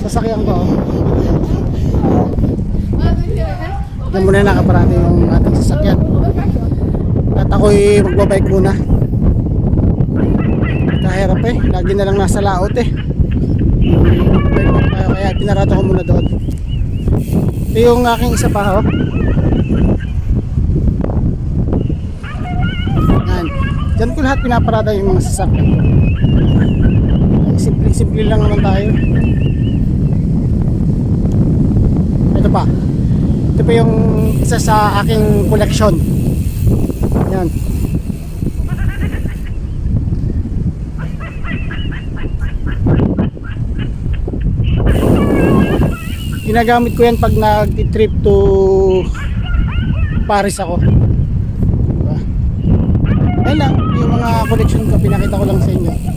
sasakyan ko. Diyan muna nakaparada yung ating sasakyan. At ako'y magbabike muna. Kahirap eh, lagi na lang nasa laot eh. Kaya pinarada ko muna doon. Ito yung aking isa pa, oh. Yan. Diyan ko lahat pinaparada yung mga sasakyan. Simple lang naman tayo. Ito pa. Ito pa yung isa sa aking collection. Yan. Ginagamit ko yan pag nag-trip to Paris ako. Diba? Ayun lang, yung mga collection ko, pinakita ko lang sa inyo.